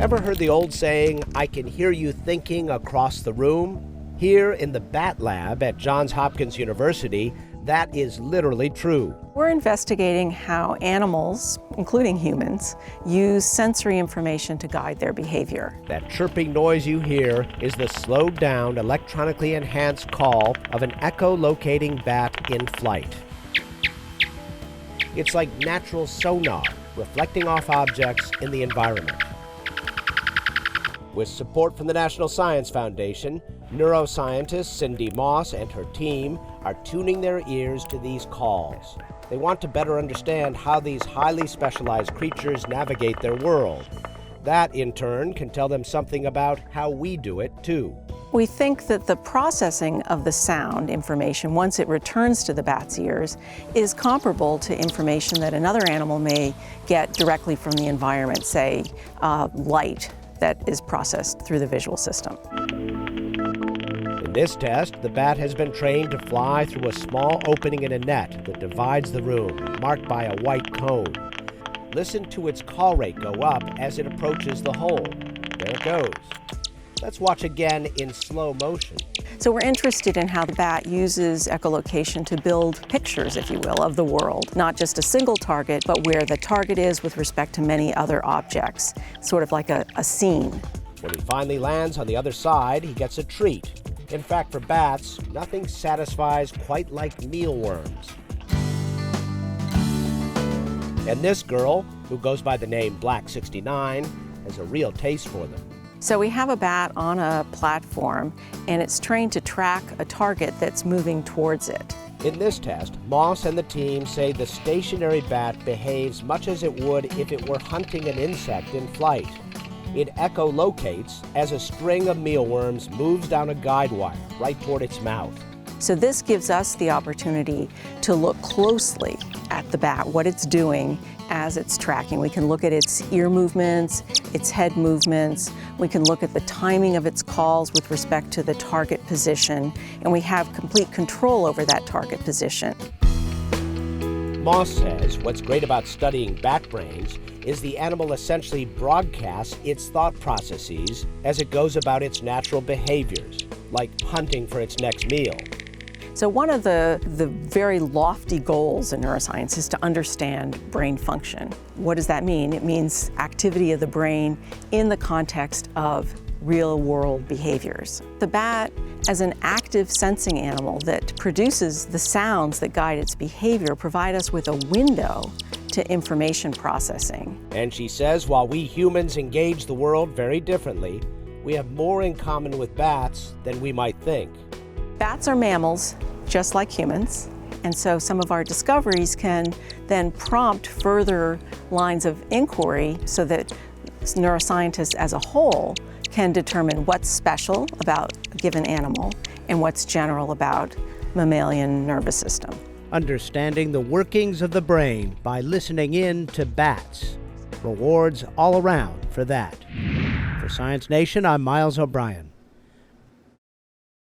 Ever heard the old saying, "I can hear you thinking across the room"? Here in the Bat Lab at Johns Hopkins University, that is literally true. We're investigating how animals, including humans, use sensory information to guide their behavior. That chirping noise you hear is the slowed down, electronically enhanced call of an echolocating bat in flight. It's like natural sonar, reflecting off objects in the environment. With support from the National Science Foundation, neuroscientist Cindy Moss and her team are tuning their ears to these calls. They want to better understand how these highly specialized creatures navigate their world. That, in turn, can tell them something about how we do it, too. We think that the processing of the sound information, once it returns to the bat's ears, is comparable to information that another animal may get directly from the environment, say light that is processed through the visual system. In this test, the bat has been trained to fly through a small opening in a net that divides the room, marked by a white cone. Listen to its call rate go up as it approaches the hole. There it goes. Let's watch again in slow motion. So we're interested in how the bat uses echolocation to build pictures, if you will, of the world. Not just a single target, but where the target is with respect to many other objects. Sort of like a scene. When he finally lands on the other side, he gets a treat. In fact, for bats, nothing satisfies quite like mealworms. And this girl, who goes by the name Black 69, has a real taste for them. So we have a bat on a platform, and it's trained to track a target that's moving towards it. In this test, Moss and the team say the stationary bat behaves much as it would if it were hunting an insect in flight. It echolocates as a string of mealworms moves down a guide wire right toward its mouth. So this gives us the opportunity to look closely at the bat, what it's doing as it's tracking. We can look at its ear movements, its head movements. We can look at the timing of its calls with respect to the target position, and we have complete control over that target position. Moss says what's great about studying bat brains is the animal essentially broadcasts its thought processes as it goes about its natural behaviors, like hunting for its next meal. So one of the very lofty goals in neuroscience is to understand brain function. What does that mean? It means activity of the brain in the context of real-world behaviors. The bat, as an active sensing animal that produces the sounds that guide its behavior, provide us with a window to information processing. And she says while we humans engage the world very differently, we have more in common with bats than we might think. Bats are mammals, just like humans, and so some of our discoveries can then prompt further lines of inquiry so that neuroscientists as a whole can determine what's special about a given animal and what's general about mammalian nervous system. Understanding the workings of the brain by listening in to bats. Rewards all around for that. For Science Nation, I'm Miles O'Brien.